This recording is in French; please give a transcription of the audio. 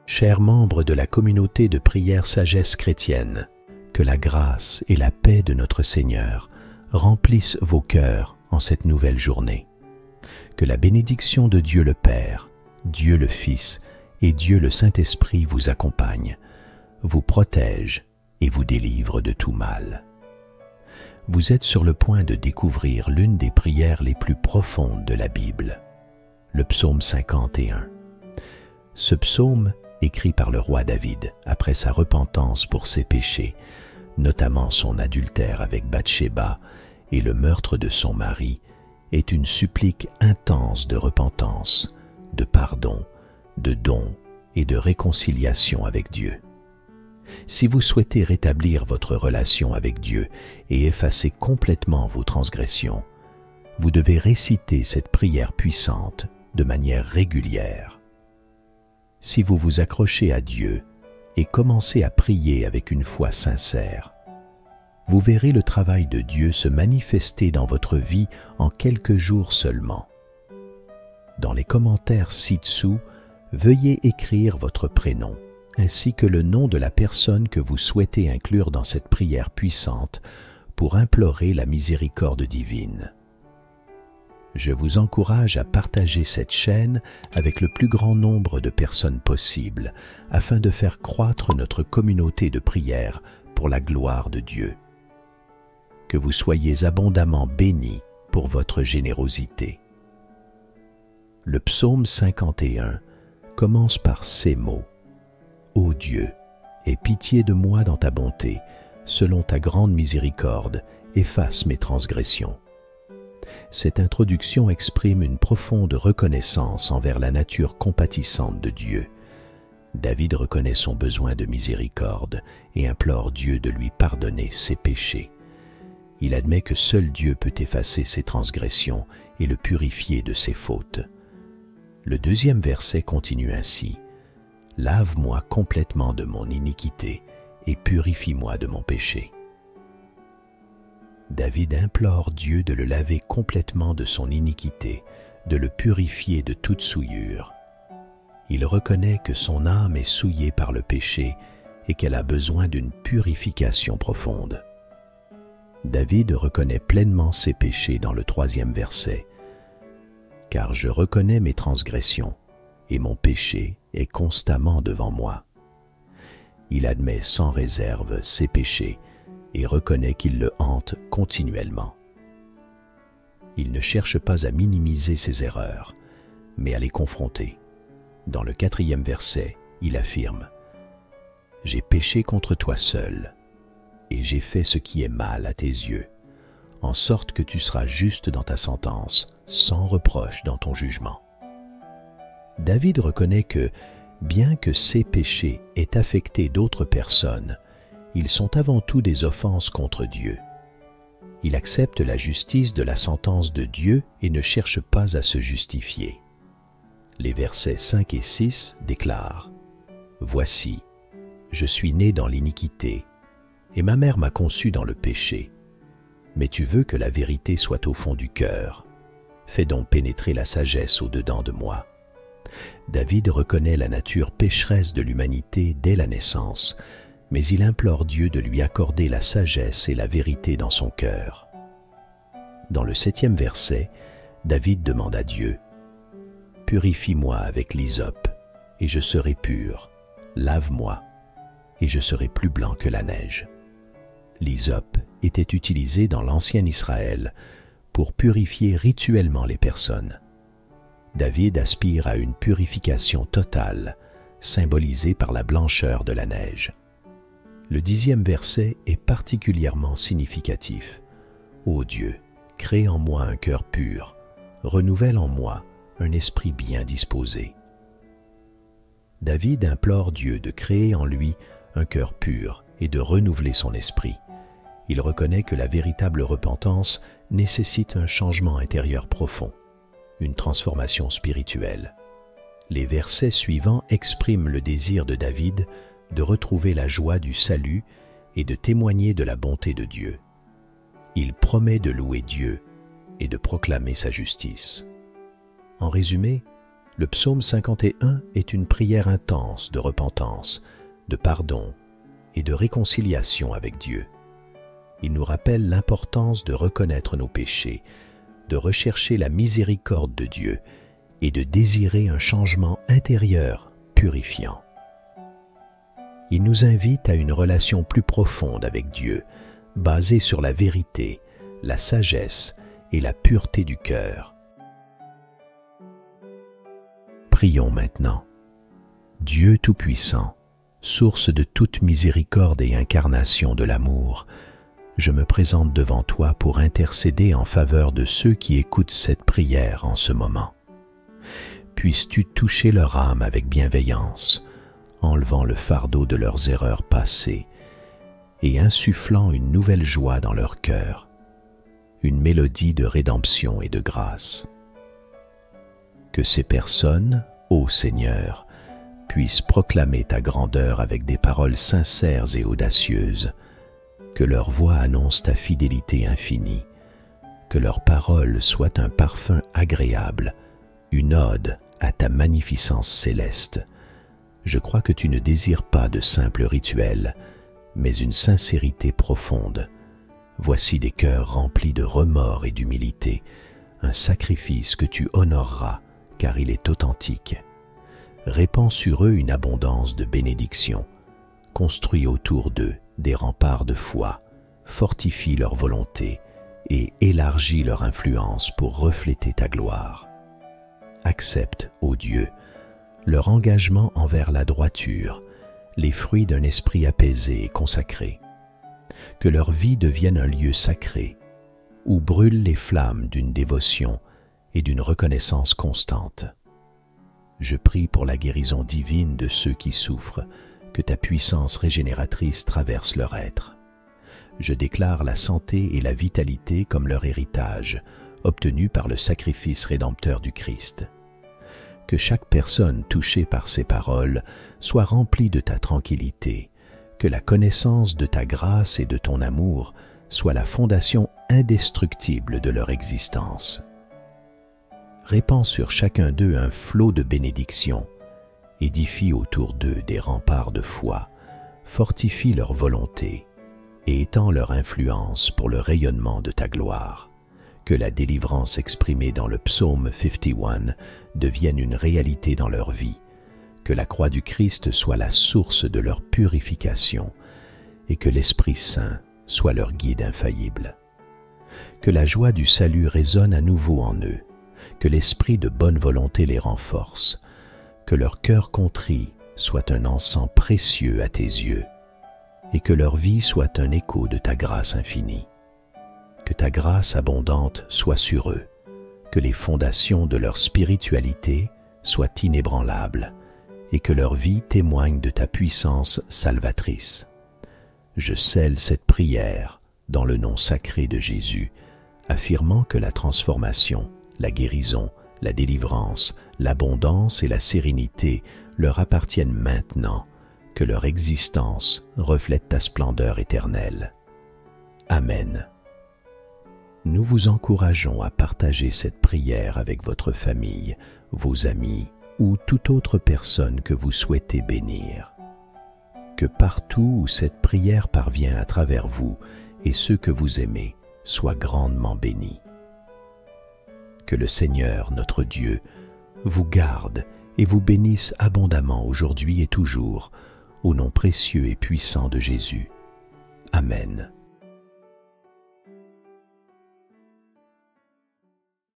Chers membres de la communauté de prière Sagesse chrétienne, que la grâce et la paix de notre Seigneur remplissent vos cœurs en cette nouvelle journée. Que la bénédiction de Dieu le Père, Dieu le Fils et Dieu le Saint-Esprit vous accompagnent, vous protège et vous délivre de tout mal. Vous êtes sur le point de découvrir l'une des prières les plus profondes de la Bible, le psaume 51. Ce psaume, écrit par le roi David après sa repentance pour ses péchés, notamment son adultère avec Bathsheba et le meurtre de son mari, est une supplique intense de repentance, de pardon, de don et de réconciliation avec Dieu. Si vous souhaitez rétablir votre relation avec Dieu et effacer complètement vos transgressions, vous devez réciter cette prière puissante de manière régulière. Si vous vous accrochez à Dieu et commencez à prier avec une foi sincère, vous verrez le travail de Dieu se manifester dans votre vie en quelques jours seulement. Dans les commentaires ci-dessous, veuillez écrire votre prénom, ainsi que le nom de la personne que vous souhaitez inclure dans cette prière puissante pour implorer la miséricorde divine. Je vous encourage à partager cette chaîne avec le plus grand nombre de personnes possible afin de faire croître notre communauté de prière pour la gloire de Dieu. Que vous soyez abondamment bénis pour votre générosité. Le psaume 51 commence par ces mots. Ô Dieu, aie pitié de moi dans ta bonté, selon ta grande miséricorde, efface mes transgressions. Cette introduction exprime une profonde reconnaissance envers la nature compatissante de Dieu. David reconnaît son besoin de miséricorde et implore Dieu de lui pardonner ses péchés. Il admet que seul Dieu peut effacer ses transgressions et le purifier de ses fautes. Le deuxième verset continue ainsi. « Lave-moi complètement de mon iniquité et purifie-moi de mon péché. » David implore Dieu de le laver complètement de son iniquité, de le purifier de toute souillure. Il reconnaît que son âme est souillée par le péché et qu'elle a besoin d'une purification profonde. David reconnaît pleinement ses péchés dans le troisième verset. « Car je reconnais mes transgressions, et mon péché est constamment devant moi. » Il admet sans réserve ses péchés et reconnaît qu'il le hante continuellement. Il ne cherche pas à minimiser ses erreurs, mais à les confronter. Dans le quatrième verset, il affirme « J'ai péché contre toi seul, et j'ai fait ce qui est mal à tes yeux, en sorte que tu seras juste dans ta sentence, sans reproche dans ton jugement. » David reconnaît que, bien que ses péchés aient affecté d'autres personnes, ils sont avant tout des offenses contre Dieu. Il accepte la justice de la sentence de Dieu et ne cherche pas à se justifier. Les versets 5 et 6 déclarent « Voici, je suis né dans l'iniquité, et ma mère m'a conçu dans le péché. Mais tu veux que la vérité soit au fond du cœur. Fais donc pénétrer la sagesse au-dedans de moi. » David reconnaît la nature pécheresse de l'humanité dès la naissance, mais il implore Dieu de lui accorder la sagesse et la vérité dans son cœur. Dans le 7e verset, David demande à Dieu « Purifie-moi avec l'hysope, et je serai pur. Lave-moi, et je serai plus blanc que la neige. » L'hysope était utilisé dans l'ancien Israël pour purifier rituellement les personnes. David aspire à une purification totale, symbolisée par la blancheur de la neige. Le 10e verset est particulièrement significatif. « Ô Dieu, crée en moi un cœur pur, renouvelle en moi un esprit bien disposé. » David implore Dieu de créer en lui un cœur pur et de renouveler son esprit. Il reconnaît que la véritable repentance nécessite un changement intérieur profond, une transformation spirituelle. Les versets suivants expriment le désir de David de retrouver la joie du salut et de témoigner de la bonté de Dieu. Il promet de louer Dieu et de proclamer sa justice. En résumé, Le psaume 51 est une prière intense de repentance, de pardon et de réconciliation avec Dieu. Il nous rappelle l'importance de reconnaître nos péchés, de rechercher la miséricorde de Dieu et de désirer un changement intérieur purifiant. Il nous invite à une relation plus profonde avec Dieu, basée sur la vérité, la sagesse et la pureté du cœur. Prions maintenant. Dieu Tout-Puissant, source de toute miséricorde et incarnation de l'amour, je me présente devant toi pour intercéder en faveur de ceux qui écoutent cette prière en ce moment. Puisses-tu toucher leur âme avec bienveillance, enlevant le fardeau de leurs erreurs passées et insufflant une nouvelle joie dans leur cœur, une mélodie de rédemption et de grâce. Que ces personnes, ô Seigneur, puissent proclamer ta grandeur avec des paroles sincères et audacieuses, que leur voix annonce ta fidélité infinie, que leurs paroles soient un parfum agréable, une ode à ta magnificence céleste. Je crois que tu ne désires pas de simples rituels, mais une sincérité profonde. Voici des cœurs remplis de remords et d'humilité, un sacrifice que tu honoreras, car il est authentique. Répands sur eux une abondance de bénédictions, construis autour d'eux des remparts de foi, fortifie leur volonté et élargis leur influence pour refléter ta gloire. Accepte, ô Dieu, leur engagement envers la droiture, les fruits d'un esprit apaisé et consacré. Que leur vie devienne un lieu sacré, où brûlent les flammes d'une dévotion et d'une reconnaissance constante. Je prie pour la guérison divine de ceux qui souffrent, que ta puissance régénératrice traverse leur être. Je déclare la santé et la vitalité comme leur héritage, obtenu par le sacrifice rédempteur du Christ. Que chaque personne touchée par ces paroles soit remplie de ta tranquillité, que la connaissance de ta grâce et de ton amour soit la fondation indestructible de leur existence. Répands sur chacun d'eux un flot de bénédictions, édifie autour d'eux des remparts de foi, fortifie leur volonté et étends leur influence pour le rayonnement de ta gloire. Que la délivrance exprimée dans le psaume 51 devienne une réalité dans leur vie, que la croix du Christ soit la source de leur purification et que l'Esprit Saint soit leur guide infaillible. Que la joie du salut résonne à nouveau en eux, que l'esprit de bonne volonté les renforce, que leur cœur contrit soit un encens précieux à tes yeux, et que leur vie soit un écho de ta grâce infinie. Que ta grâce abondante soit sur eux, que les fondations de leur spiritualité soient inébranlables, et que leur vie témoigne de ta puissance salvatrice. Je scelle cette prière dans le nom sacré de Jésus, affirmant que la transformation, la guérison, la délivrance, l'abondance et la sérénité leur appartiennent maintenant, que leur existence reflète ta splendeur éternelle. Amen. Nous vous encourageons à partager cette prière avec votre famille, vos amis ou toute autre personne que vous souhaitez bénir. Que partout où cette prière parvient à travers vous et ceux que vous aimez soient grandement bénis. Que le Seigneur, notre Dieu, vous garde et vous bénisse abondamment aujourd'hui et toujours, au nom précieux et puissant de Jésus. Amen.